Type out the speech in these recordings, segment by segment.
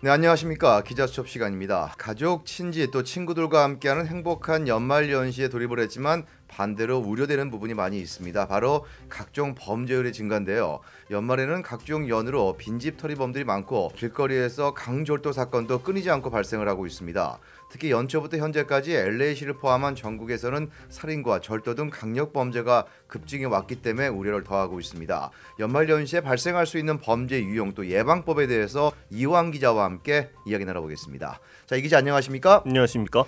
네, 안녕하십니까. 기자 수첩 시간입니다. 가족, 친지 또 친구들과 함께하는 행복한 연말 연시에 돌입을 했지만 반대로 우려되는 부분이 많이 있습니다. 바로 각종 범죄율의 증가인데요. 연말에는 각종 연으로 빈집 터리범들이 많고 길거리에서 강졸도 사건도 끊이지 않고 발생을 하고 있습니다. 특히 연초부터 현재까지 LA시를 포함한 전국에서는 살인과 절도 등 강력 범죄가 급증해 왔기 때문에 우려를 더하고 있습니다. 연말 연시에 발생할 수 있는 범죄 유형 또 예방법에 대해서 이황 기자와 함께 이야기 나눠보겠습니다. 자, 이 기자 안녕하십니까? 안녕하십니까?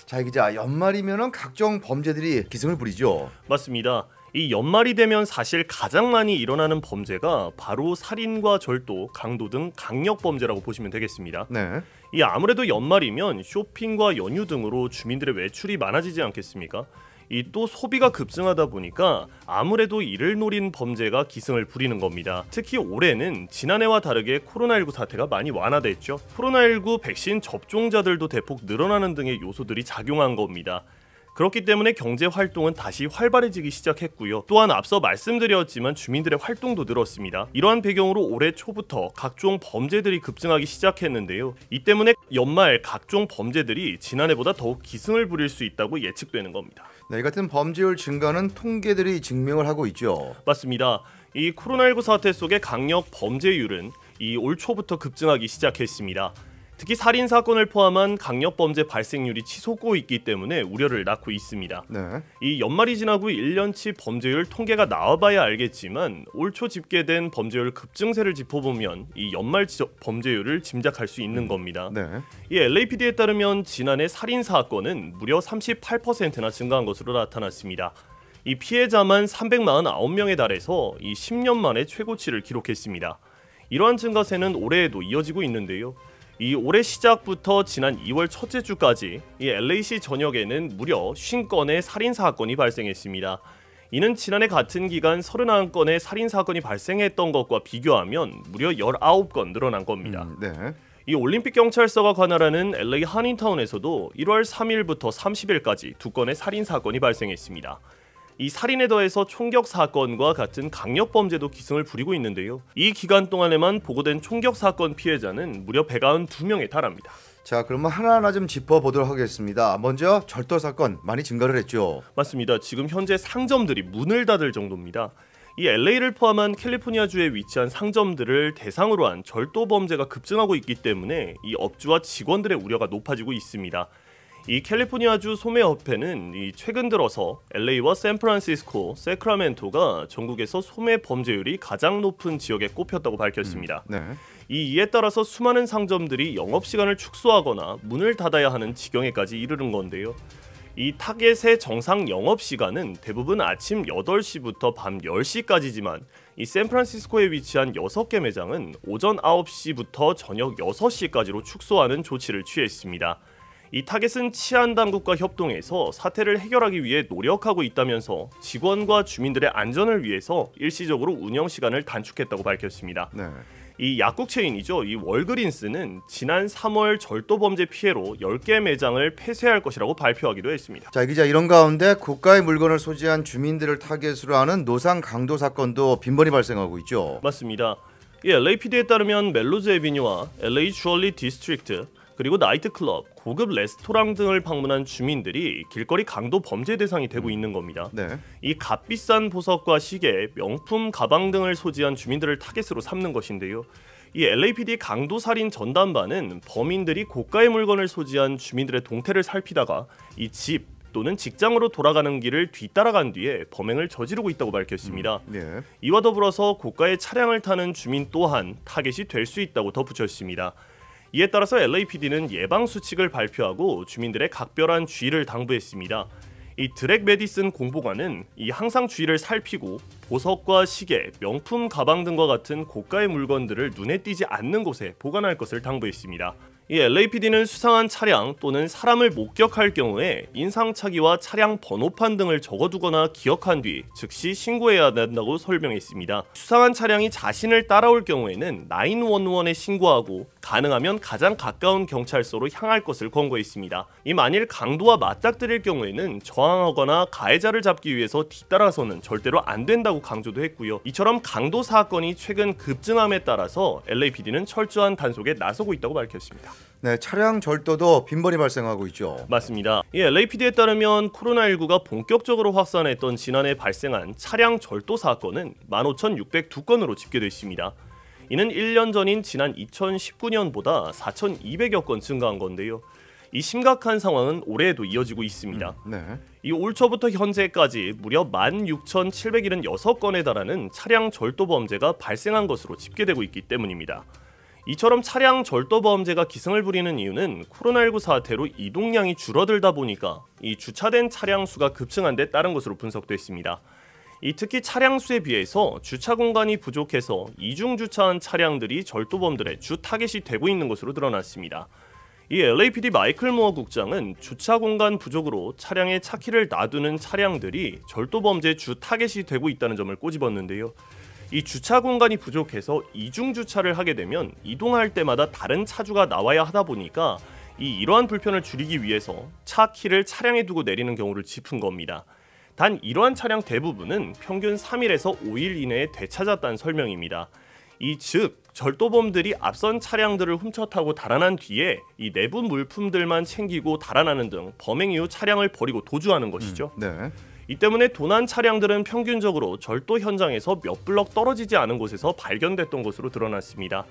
자, 이 기자, 연말이면은 각종 범죄들이 기승을 부리죠. 맞습니다. 이 연말이 되면 사실 가장 많이 일어나는 범죄가 바로 살인과 절도, 강도 등 강력 범죄라고 보시면 되겠습니다. 네. 이 아무래도 연말이면 쇼핑과 연휴 등으로 주민들의 외출이 많아지지 않겠습니까? 이 또 소비가 급증하다 보니까 아무래도 이를 노린 범죄가 기승을 부리는 겁니다. 특히 올해는 지난해와 다르게 코로나19 사태가 많이 완화됐죠. 코로나19 백신 접종자들도 대폭 늘어나는 등의 요소들이 작용한 겁니다. 그렇기 때문에 경제 활동은 다시 활발해지기 시작했고요. 또한 앞서 말씀드렸지만 주민들의 활동도 늘었습니다. 이러한 배경으로 올해 초부터 각종 범죄들이 급증하기 시작했는데요. 이 때문에 연말 각종 범죄들이 지난해보다 더욱 기승을 부릴 수 있다고 예측되는 겁니다. 네, 이 같은 범죄율 증가는 통계들이 증명을 하고 있죠. 맞습니다. 이 코로나19 사태 속의 강력 범죄율은 이 올 초부터 급증하기 시작했습니다. 특히 살인 사건을 포함한 강력 범죄 발생률이 치솟고 있기 때문에 우려를 낳고 있습니다. 네. 이 연말이 지나고 1년치 범죄율 통계가 나와봐야 알겠지만 올 초 집계된 범죄율 급증세를 짚어보면 이 연말 범죄율을 짐작할 수 있는 겁니다. 네. 이 LAPD에 따르면 지난해 살인 사건은 무려 38%나 증가한 것으로 나타났습니다. 이 피해자만 349명에 달해서 이 10년 만에 최고치를 기록했습니다. 이러한 증가세는 올해에도 이어지고 있는데요. 이 올해 시작부터 지난 2월 첫째 주까지 이 LA시 전역에는 무려 50건의 살인 사건이 발생했습니다. 이는 지난해 같은 기간 31건의 살인 사건이 발생했던 것과 비교하면 무려 19건 늘어난 겁니다. 네. 이 올림픽 경찰서가 관할하는 LA 한인타운에서도 1월 3일부터 30일까지 2건의 살인 사건이 발생했습니다. 이 살인에 더해서 총격 사건과 같은 강력 범죄도 기승을 부리고 있는데요. 이 기간 동안에만 보고된 총격 사건 피해자는 무려 192명에 달합니다. 자, 그러면 하나하나 좀 짚어보도록 하겠습니다. 먼저 절도 사건 많이 증가를 했죠. 맞습니다. 지금 현재 상점들이 문을 닫을 정도입니다. 이 LA를 포함한 캘리포니아주에 위치한 상점들을 대상으로 한 절도 범죄가 급증하고 있기 때문에 이 업주와 직원들의 우려가 높아지고 있습니다. 이 캘리포니아주 소매협회는 최근 들어서 LA와 샌프란시스코, 세크라멘토가 전국에서 소매 범죄율이 가장 높은 지역에 꼽혔다고 밝혔습니다. 네. 이에 따라서 수많은 상점들이 영업시간을 축소하거나 문을 닫아야 하는 지경에까지 이르는 건데요. 이 타겟의 정상 영업시간은 대부분 아침 8시부터 밤 10시까지지만 이 샌프란시스코에 위치한 6개 매장은 오전 9시부터 저녁 6시까지로 축소하는 조치를 취했습니다. 이 타겟은 치안당국과 협동해서 사태를 해결하기 위해 노력하고 있다면서 직원과 주민들의 안전을 위해서 일시적으로 운영 시간을 단축했다고 밝혔습니다. 네. 이 약국 체인이죠. 이 월그린스는 지난 3월 절도 범죄 피해로 10개 매장을 폐쇄할 것이라고 발표하기도 했습니다. 자, 이 기자, 이런 가운데 고가의 물건을 소지한 주민들을 타겟으로 하는 노상 강도 사건도 빈번히 발생하고 있죠. 맞습니다. 이 LAPD에 따르면 멜로즈 에비뉴와 LA 주얼리 디스트릭트 그리고 나이트클럽, 고급 레스토랑 등을 방문한 주민들이 길거리 강도 범죄 대상이 되고 있는 겁니다. 네. 이 값비싼 보석과 시계, 명품 가방 등을 소지한 주민들을 타겟으로 삼는 것인데요. 이 LAPD 강도 살인 전담반은 범인들이 고가의 물건을 소지한 주민들의 동태를 살피다가 이 집 또는 직장으로 돌아가는 길을 뒤따라간 뒤에 범행을 저지르고 있다고 밝혔습니다. 네. 이와 더불어서 고가의 차량을 타는 주민 또한 타겟이 될 수 있다고 덧붙였습니다. 이에 따라서 LAPD는 예방 수칙을 발표하고 주민들의 각별한 주의를 당부했습니다. 이 드렉 메디슨 공보관은 항상 주위를 살피고 보석과 시계, 명품 가방 등과 같은 고가의 물건들을 눈에 띄지 않는 곳에 보관할 것을 당부했습니다. 이 LAPD는 수상한 차량 또는 사람을 목격할 경우에 인상착의와 차량 번호판 등을 적어두거나 기억한 뒤 즉시 신고해야 한다고 설명했습니다. 수상한 차량이 자신을 따라올 경우에는 911에 신고하고 가능하면 가장 가까운 경찰서로 향할 것을 권고했습니다. 이 만일 강도와 맞닥뜨릴 경우에는 저항하거나 가해자를 잡기 위해서 뒤따라서는 절대로 안 된다고 강조도 했고요. 이처럼 강도 사건이 최근 급증함에 따라서 LAPD는 철저한 단속에 나서고 있다고 밝혔습니다. 네, 차량 절도도 빈번히 발생하고 있죠. 맞습니다. 이 LAPD에 따르면 코로나19가 본격적으로 확산했던 지난해 발생한 차량 절도 사건은 15,602건으로 집계됐습니다. 이는 1년 전인 지난 2019년보다 4,200여 건 증가한 건데요. 이 심각한 상황은 올해에도 이어지고 있습니다. 네. 이 올 초부터 현재까지 무려 16,776건에 달하는 차량 절도 범죄가 발생한 것으로 집계되고 있기 때문입니다. 이처럼 차량 절도 범죄가 기승을 부리는 이유는 코로나19 사태로 이동량이 줄어들다 보니까 이 주차된 차량 수가 급증한 데 따른 것으로 분석됐습니다. 특히 차량 수에 비해서 주차 공간이 부족해서 이중 주차한 차량들이 절도범들의 주 타겟이 되고 있는 것으로 드러났습니다. 이 LAPD 마이클 모어 국장은 주차 공간 부족으로 차량에 차 키를 놔두는 차량들이 절도범죄의 주 타겟이 되고 있다는 점을 꼬집었는데요. 이 주차 공간이 부족해서 이중 주차를 하게 되면 이동할 때마다 다른 차주가 나와야 하다 보니까 이러한 불편을 줄이기 위해서 차 키를 차량에 두고 내리는 경우를 짚은 겁니다. 단 이러한 차량 대부분은 평균 3일에서 5일 이내에 되찾았다는 설명입니다. 즉 절도범들이 앞선 차량들을 훔쳐 타고 달아난 뒤에 이 내부 물품들만 챙기고 달아나는 등 범행 이후 차량을 버리고 도주하는 것이죠. 네. 이 때문에 도난 차량들은 평균적으로 절도 현장에서 몇 블럭 떨어지지 않은 곳에서 발견됐던 것으로 드러났습니다.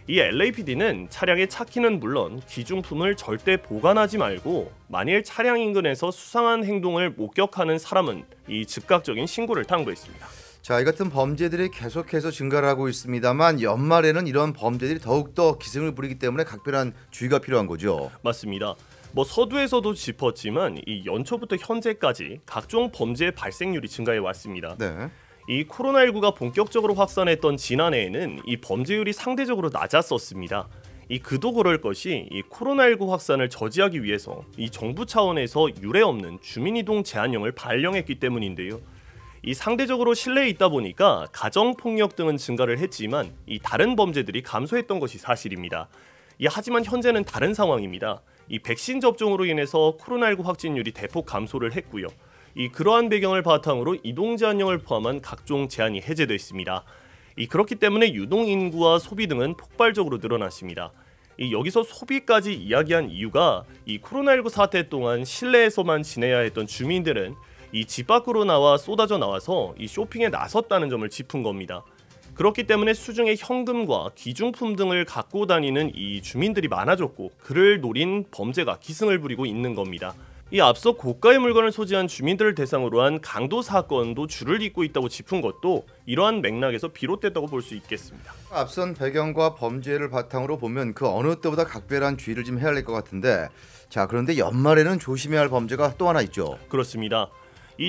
이 LAPD는 차량의 차 키는 물론 귀중품을 절대 보관하지 말고 만일 차량 인근에서 수상한 행동을 목격하는 사람은 이 즉각적인 신고를 당부했습니다. 자, 이 같은 범죄들이 계속해서 증가를 하고 있습니다만 연말에는 이런 범죄들이 더욱더 기승을 부리기 때문에 각별한 주의가 필요한 거죠. 맞습니다. 서두에서도 짚었지만 이 연초부터 현재까지 각종 범죄의 발생률이 증가해 왔습니다. 네. 이 코로나19가 본격적으로 확산했던 지난해에는 이 범죄율이 상대적으로 낮았었습니다. 그도 그럴 것이 이 코로나19 확산을 저지하기 위해서 이 정부 차원에서 유례 없는 주민이동 제한령을 발령했기 때문인데요. 상대적으로 실내에 있다 보니까 가정폭력 등은 증가를 했지만 다른 범죄들이 감소했던 것이 사실입니다. 하지만 현재는 다른 상황입니다. 백신 접종으로 인해서 코로나19 확진율이 대폭 감소를 했고요. 그러한 배경을 바탕으로 이동 제한령을 포함한 각종 제한이 해제됐습니다. 그렇기 때문에 유동 인구와 소비 등은 폭발적으로 늘어났습니다. 여기서 소비까지 이야기한 이유가 코로나19 사태 동안 실내에서만 지내야 했던 주민들은 집 밖으로 나와 쏟아져 나와서 쇼핑에 나섰다는 점을 짚은 겁니다. 그렇기 때문에 수중에 현금과 귀중품 등을 갖고 다니는 주민들이 많아졌고 그를 노린 범죄가 기승을 부리고 있는 겁니다. 앞서 고가의 물건을 소지한 주민들을 대상으로 한 강도 사건도 줄을 잇고 있다고 짚은 것도 이러한 맥락에서 비롯됐다고 볼 수 있겠습니다. 앞선 배경과 범죄를 바탕으로 보면 그 어느 때보다 각별한 주의를 좀 해야 할 것 같은데, 자, 그런데 연말에는 조심해야 할 범죄가 또 하나 있죠. 그렇습니다.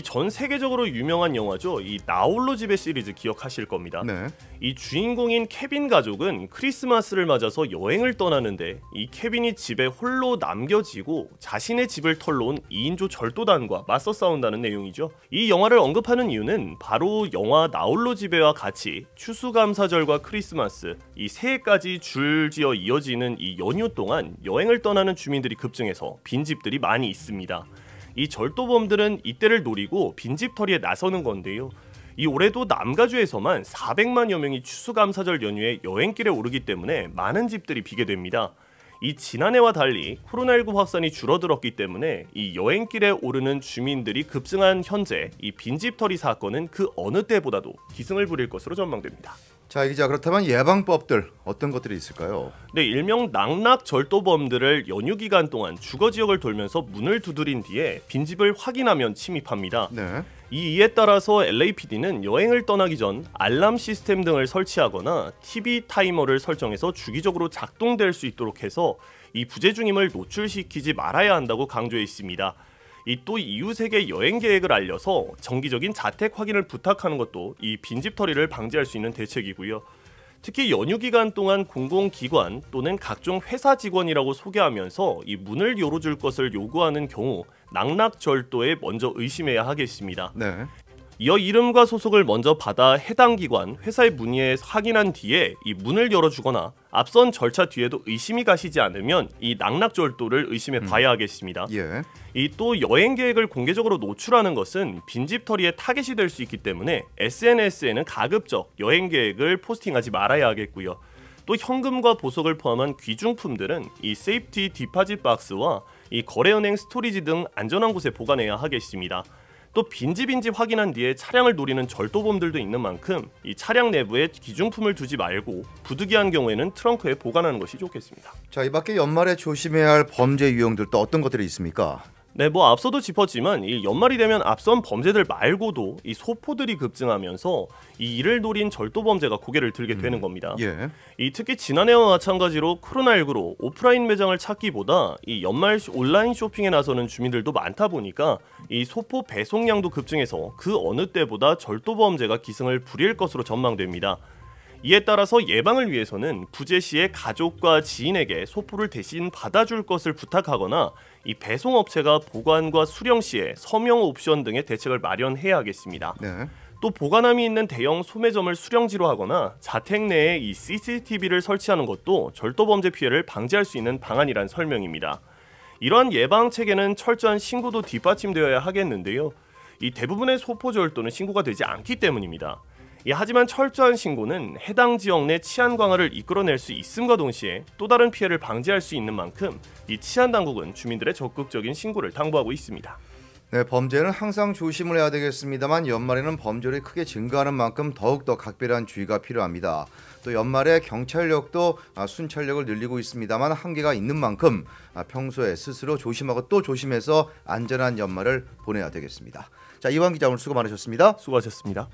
전 세계적으로 유명한 영화죠. 나홀로 집에 시리즈 기억하실 겁니다. 네. 주인공인 케빈 가족은 크리스마스를 맞아서 여행을 떠나는데 케빈이 집에 홀로 남겨지고 자신의 집을 털러 온 2인조 절도단과 맞서 싸운다는 내용이죠. 이 영화를 언급하는 이유는 바로 영화 나홀로 집에와 같이 추수감사절과 크리스마스 새해까지 줄지어 이어지는 연휴 동안 여행을 떠나는 주민들이 급증해서 빈집들이 많이 있습니다. 절도범들은 이때를 노리고 빈집털이에 나서는 건데요. 올해도 남가주에서만 400만여 명이 추수감사절 연휴에 여행길에 오르기 때문에 많은 집들이 비게 됩니다. 지난해와 달리 코로나19 확산이 줄어들었기 때문에 여행길에 오르는 주민들이 급증한 현재 빈집털이 사건은 그 어느 때보다도 기승을 부릴 것으로 전망됩니다. 자, 기자, 그렇다면 예방법들 어떤 것들이 있을까요? 네, 일명 낙낙 절도범들을 연휴 기간 동안 주거 지역을 돌면서 문을 두드린 뒤에 빈집을 확인하면 침입합니다. 네. 이에 따라서 LAPD는 여행을 떠나기 전 알람 시스템 등을 설치하거나 TV 타이머를 설정해서 주기적으로 작동될 수 있도록 해서 부재 중임을 노출시키지 말아야 한다고 강조해 있습니다. 또 이웃에게 여행 계획을 알려서 정기적인 자택 확인을 부탁하는 것도 빈집털이를 방지할 수 있는 대책이고요. 특히 연휴 기간 동안 공공기관 또는 각종 회사 직원이라고 소개하면서 이 문을 열어줄 것을 요구하는 경우 낙락절도에 먼저 의심해야 하겠습니다. 네. 이어 이름과 소속을 먼저 받아 해당 기관, 회사의 문의에 확인한 뒤에 이 문을 열어주거나 앞선 절차 뒤에도 의심이 가시지 않으면 이 낙락절도를 의심해 봐야 하겠습니다. 예. 이 또 여행 계획을 공개적으로 노출하는 것은 빈집털이의 타겟이 될 수 있기 때문에 SNS에는 가급적 여행 계획을 포스팅하지 말아야 하겠고요. 또 현금과 보석을 포함한 귀중품들은 이 세이프티 디파짓 박스와 이 거래은행 스토리지 등 안전한 곳에 보관해야 하겠습니다. 또 빈집인지 확인한 뒤에 차량을 노리는 절도범들도 있는 만큼 이 차량 내부에 기중품을 두지 말고 부득이한 경우에는 트렁크에 보관하는 것이 좋겠습니다. 자, 이 밖에 연말에 조심해야 할 범죄 유형들 또 어떤 것들이 있습니까? 네, 앞서도 짚었지만 이 연말이 되면 앞선 범죄들 말고도 이 소포들이 급증하면서 이 이를 노린 절도 범죄가 고개를 들게 되는 겁니다. 예. 이 특히 지난해와 마찬가지로 코로나19로 오프라인 매장을 찾기보다 이 연말 온라인 쇼핑에 나서는 주민들도 많다 보니까 이 소포 배송량도 급증해서 그 어느 때보다 절도 범죄가 기승을 부릴 것으로 전망됩니다. 이에 따라서 예방을 위해서는 부재 시에 가족과 지인에게 소포를 대신 받아줄 것을 부탁하거나 이 배송업체가 보관과 수령 시에 서명 옵션 등의 대책을 마련해야 하겠습니다. 네. 또 보관함이 있는 대형 소매점을 수령지로 하거나 자택 내에 이 CCTV를 설치하는 것도 절도 범죄 피해를 방지할 수 있는 방안이란 설명입니다. 이러한 예방 체계는 철저한 신고도 뒷받침되어야 하겠는데요. 이 대부분의 소포 절도는 신고가 되지 않기 때문입니다. 하지만 철저한 신고는 해당 지역 내 치안 강화를 이끌어낼 수 있음과 동시에 또 다른 피해를 방지할 수 있는 만큼 이 치안 당국은 주민들의 적극적인 신고를 당부하고 있습니다. 네, 범죄는 항상 조심을 해야 되겠습니다만 연말에는 범죄율이 크게 증가하는 만큼 더욱더 각별한 주의가 필요합니다. 또 연말에 경찰력도 순찰력을 늘리고 있습니다만 한계가 있는 만큼 평소에 스스로 조심하고 또 조심해서 안전한 연말을 보내야 되겠습니다. 자, 이완 기자 오늘 수고 많으셨습니다. 수고하셨습니다.